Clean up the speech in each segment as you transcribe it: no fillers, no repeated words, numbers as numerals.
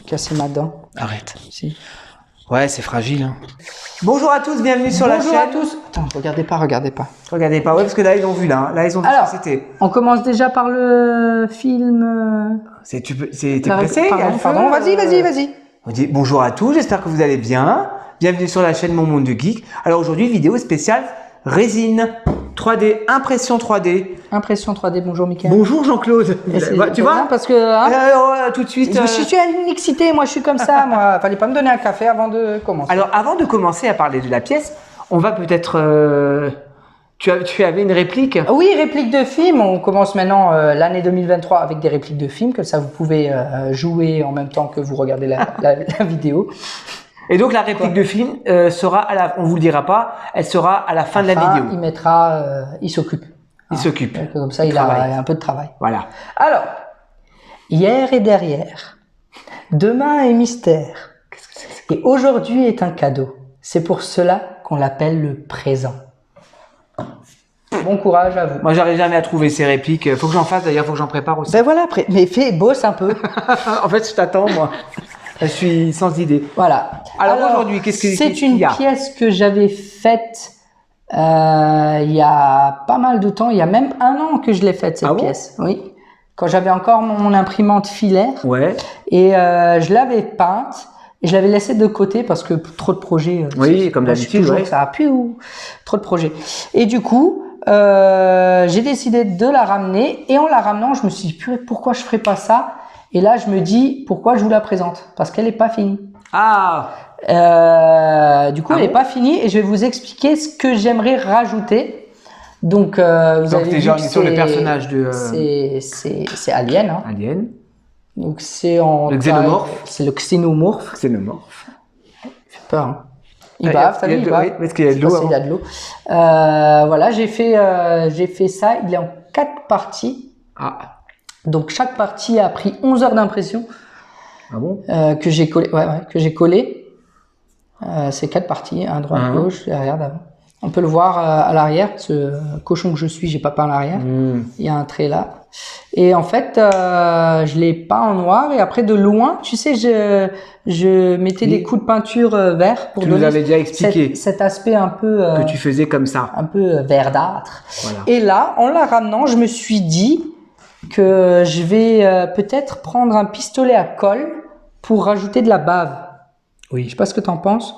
cassé ma dent. Arrête. Si. Ouais, c'est fragile. Hein. Bonjour à tous, bienvenue sur la chaîne. Bonjour à tous. Attends, regardez pas. Regardez pas, ouais, parce que là, ils l'ont vu, là. Là, ils ont vu Alors, ce que c'était. on commence déjà par le film. T'es pressé? Pardon, vas-y. On dit bonjour à tous, j'espère que vous allez bien. Bienvenue sur la chaîne Mon Monde de Geek. Alors aujourd'hui, vidéo spéciale résine 3D, impression 3D. Impression 3D, bonjour Mickaël. Bonjour Jean-Claude. Tu vois? Parce que hein, tout de suite. je suis excité, moi je suis comme ça. Moi, fallait pas me donner un café avant de commencer. Alors avant de commencer à parler de la pièce, on va peut-être. Tu avais une réplique? Oui, réplique de film. On commence maintenant l'année 2023 avec des répliques de films, comme ça vous pouvez jouer en même temps que vous regardez la vidéo. Et donc la réplique de film sera on vous le dira pas, elle sera à la fin de la vidéo. Il mettra, il s'occupe. Il s'occupe. Comme ça, il a un peu de travail. Voilà. Alors, hier et derrière, demain est mystère, et aujourd'hui est un cadeau. C'est pour cela qu'on l'appelle le présent. Bon courage à vous. Moi, j'arrive jamais à trouver ces répliques. Faut que j'en fasse d'ailleurs, faut que j'en prépare aussi. Ben voilà, mais bosse un peu. En fait, je t'attends, moi. Je suis sans idée. Voilà. Alors aujourd'hui, qu'est-ce qu'il y a? C'est une pièce que j'avais faite il y a pas mal de temps. Il y a même 1 an que je l'ai faite, cette pièce. Oui. Quand j'avais encore mon imprimante filaire. Ouais. Et je l'avais peinte. Et je l'avais laissée de côté parce que trop de projets. Oui, comme d'habitude. Ouais. Ça a pu trop de projets. Et du coup, j'ai décidé de la ramener. Et en la ramenant, je me suis dit, purée, pourquoi je ferais pas ça? Et là, je me dis, pourquoi je vous la présente? Parce qu'elle n'est pas finie. Ah! Du coup, elle n'est pas finie et je vais vous expliquer ce que j'aimerais rajouter. Donc, vous avez déjà vu sur le personnage de... C'est Alien. Hein. Alien. Donc, c'est en... Le xénomorphe. C'est le xénomorphe. Xénomorphe. Il fait peur. Hein. Il bave, t'as vu, il bave. Oui, parce qu'il y a de l'eau. Il y a de l'eau. Voilà, j'ai fait ça. Il est en 4 parties. Ah. Donc, chaque partie a pris 11 heures d'impression. Ah bon? Que j'ai collé. Que j'ai collé. C'est 4 parties, à droite, gauche, derrière, d'avant. On peut le voir à l'arrière, ce cochon que je suis, j'ai pas peint l'arrière. Il y a un trait là. Et en fait, je l'ai peint en noir et après de loin, tu sais, je mettais des coups de peinture vert pour donner avais déjà expliqué cet aspect un peu que tu faisais comme ça, un peu verdâtre. Voilà. Et là, en la ramenant, je me suis dit que je vais peut-être prendre un pistolet à colle pour rajouter de la bave. Oui. Je sais pas ce que tu en penses.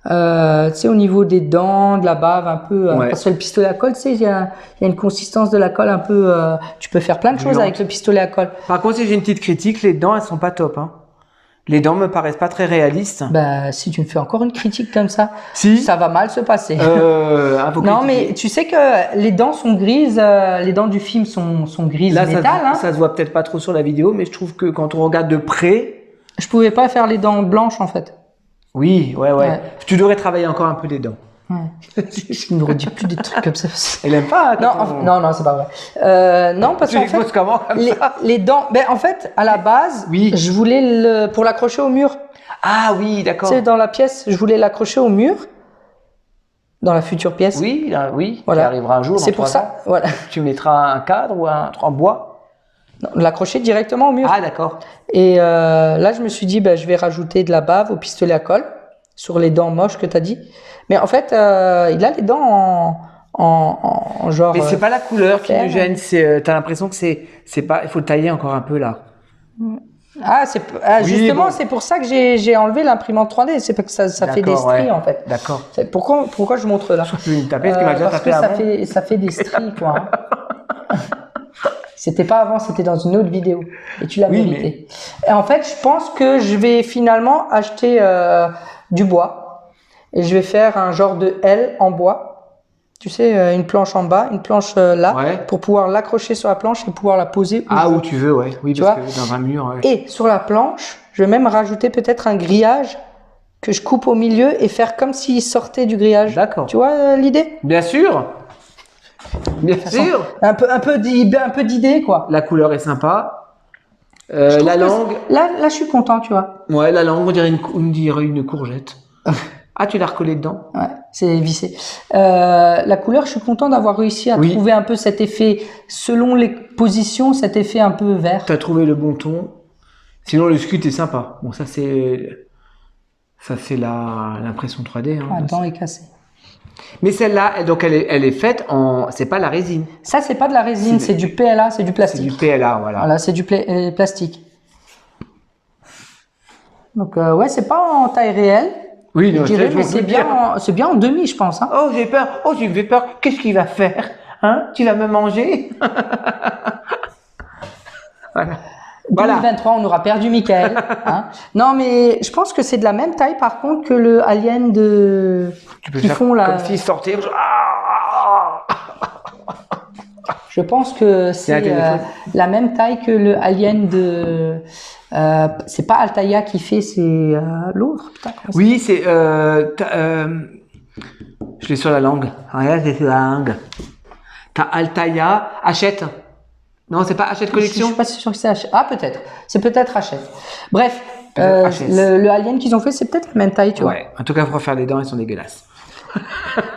Tu sais, au niveau des dents, de la bave, un peu. Parce que le pistolet à colle, tu sais, il y a une consistance de la colle un peu. Tu peux faire plein de choses avec le pistolet à colle. Par contre, si j'ai une petite critique, les dents, elles sont pas top. Hein. Les dents me paraissent pas très réalistes. Bah, si tu me fais encore une critique comme ça, si. Ça va mal se passer. Non, mais tu sais que les dents sont grises, les dents du film sont grises là, métal. Ça se voit peut-être pas trop sur la vidéo, mais je trouve que quand on regarde de près. Je pouvais pas faire les dents blanches en fait. Oui, ouais. Tu devrais travailler encore un peu les dents. Ouais. Je ne redis plus des trucs comme ça. Elle aime pas. Non, c'est pas vrai. Non, parce qu'en fait, comment, les dents. Ben en fait, à la base, je voulais pour l'accrocher au mur. Ah oui, d'accord. Tu sais, dans la pièce, je voulais l'accrocher au mur. Dans la future pièce. Oui, voilà. Qui arrivera un jour. C'est pour ça. Voilà. Tu mettras un cadre ou en bois. Non, l'accrocher directement au mur. Ah d'accord. Et là, je me suis dit, je vais rajouter de la bave au pistolet à colle sur les dents moches que tu as dit. Mais en fait, il a les dents en genre. Mais c'est pas la couleur qui me gêne. T'as l'impression que c'est pas. Il faut le tailler encore un peu là. Justement, c'est pour ça que j'ai enlevé l'imprimante 3D. C'est parce que ça fait des stries en fait. D'accord. Pourquoi je montre là? Parce que ça fait des stries quoi. Hein. C'était pas avant, c'était dans une autre vidéo. Et tu l'as mérité. Et en fait, je pense que je vais finalement acheter du bois. Et je vais faire un genre de L en bois. Tu sais, une planche en bas, une planche là. Pour pouvoir l'accrocher sur la planche et pouvoir la poser. Où tu veux, ouais. Oui, parce que dans un mur. Et sur la planche, je vais même rajouter peut-être un grillage que je coupe au milieu et faire comme s'il sortait du grillage. D'accord. Tu vois l'idée? Bien sûr. Bien sûr. Un peu d'idée quoi. La couleur est sympa. La langue. Là, je suis content, tu vois. Ouais, la langue, on dirait une courgette. Ah, tu l'as recollé dedans? Ouais, c'est vissé. La couleur, je suis content d'avoir réussi à trouver un peu cet effet, selon les positions, cet effet un peu vert. Tu as trouvé le bon ton. Sinon, le scut est sympa. Bon, ça c'est l'impression 3D. Hein, la dent est cassée. Mais celle-là, donc elle est faite en, c'est pas la résine. Ça c'est pas de la résine, c'est du PLA, c'est du plastique. C'est du PLA, voilà. Voilà, c'est du plastique. Donc ouais, c'est pas en taille réelle. Oui, non, je dirais, mais c'est bien en demi, je pense. Hein. Oh, j'ai peur. Oh, j'ai fait peur. Qu'est-ce qu'il va faire? Hein? Tu vas me manger? Voilà. 2023, on aura perdu Michael. Hein. Non, mais je pense que c'est de la même taille, par contre, que le Alien de... Tu peux faire comme s'il sortait. Je pense que c'est la même taille que le Alien de... c'est pas Altaïa qui fait, c'est l'autre. Oui, c'est... je l'ai sur la langue. Regarde, c'est sur la langue. T'as Altaïa, Hachette. Non, c'est pas Hachette Collection. Je suis pas sûr que c'est Hachette. Ah, peut-être. C'est peut-être Hachette. Bref, le Alien qu'ils ont fait, c'est peut-être la même taille, tu vois. Ouais, en tout cas, pour refaire les dents, elles sont dégueulasses.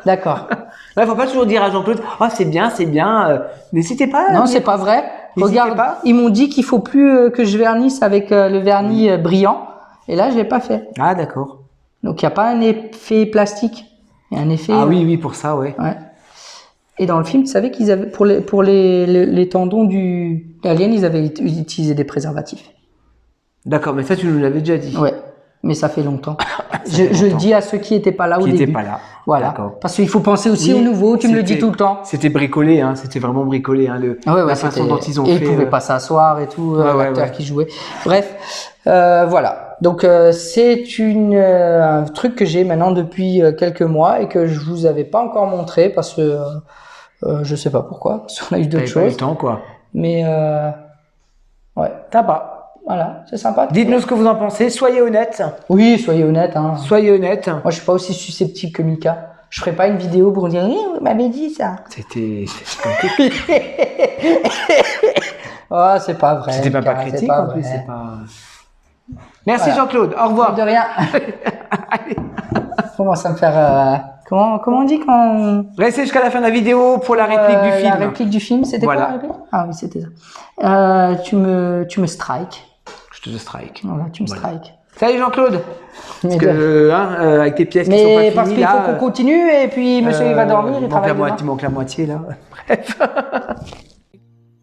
D'accord. Il ne faut pas toujours dire à Jean-Claude, oh, c'est bien, n'hésitez pas. Non, c'est pas vrai. Regarde, ils m'ont dit qu'il faut plus que je vernisse avec le vernis brillant. Et là, je l'ai pas fait. Ah, d'accord. Donc, il n'y a pas un effet plastique. Il y a un effet... Ah oui, pour ça, ouais. Et dans le film, tu savais qu'ils avaient, pour les tendons du Alien, ils avaient utilisé des préservatifs. D'accord, mais ça, tu nous l'avais déjà dit. Ouais, mais ça fait longtemps. Je le dis à ceux qui n'étaient pas là au début. Qui n'étaient pas là. Voilà. Parce qu'il faut penser aussi au nouveau, tu me le dis tout le temps. C'était bricolé, hein, c'était vraiment bricolé, hein, la façon dont ils ont fait. Et ils ne pouvaient pas s'asseoir et tout, l'acteur qui jouait. Bref, voilà. Donc, c'est un truc que j'ai maintenant depuis quelques mois et que je vous avais pas encore montré parce que je sais pas pourquoi, parce qu'on a eu d'autres choses. Pas eu le temps, quoi. Mais, ouais. T'as pas. Voilà, c'est sympa. Dites-nous ce que vous en pensez, soyez honnête. Oui, soyez honnête. Hein. Soyez honnête. Moi, je suis pas aussi susceptible que Mika. Je ferai pas une vidéo pour dire, oui, vous m'avez dit ça. C'était critique. Oh, c'est pas vrai. C'était pas critique, en plus, c'est pas... Merci Jean-Claude, au revoir. De rien. Comment ça me faire... Comment on dit quand... Restez jusqu'à la fin de la vidéo pour la réplique du film. La réplique du film, c'était quoi la réplique? Ah oui, c'était ça. Tu me strikes. Je te strike. Voilà, tu me strikes. Salut Jean-Claude. Parce que, avec tes pièces qui sont pas finies, parce qu'il faut qu'on continue et puis monsieur il va dormir, il travaille demain. Il manque la moitié là. Bref.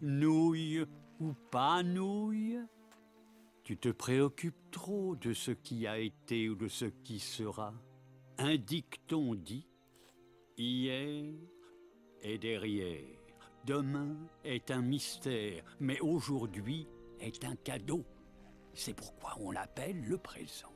Nouille ou pas nouille, tu te préoccupes trop de ce qui a été ou de ce qui sera. Un dicton dit « Hier est derrière, demain est un mystère, mais aujourd'hui est un cadeau. » C'est pourquoi on l'appelle le présent.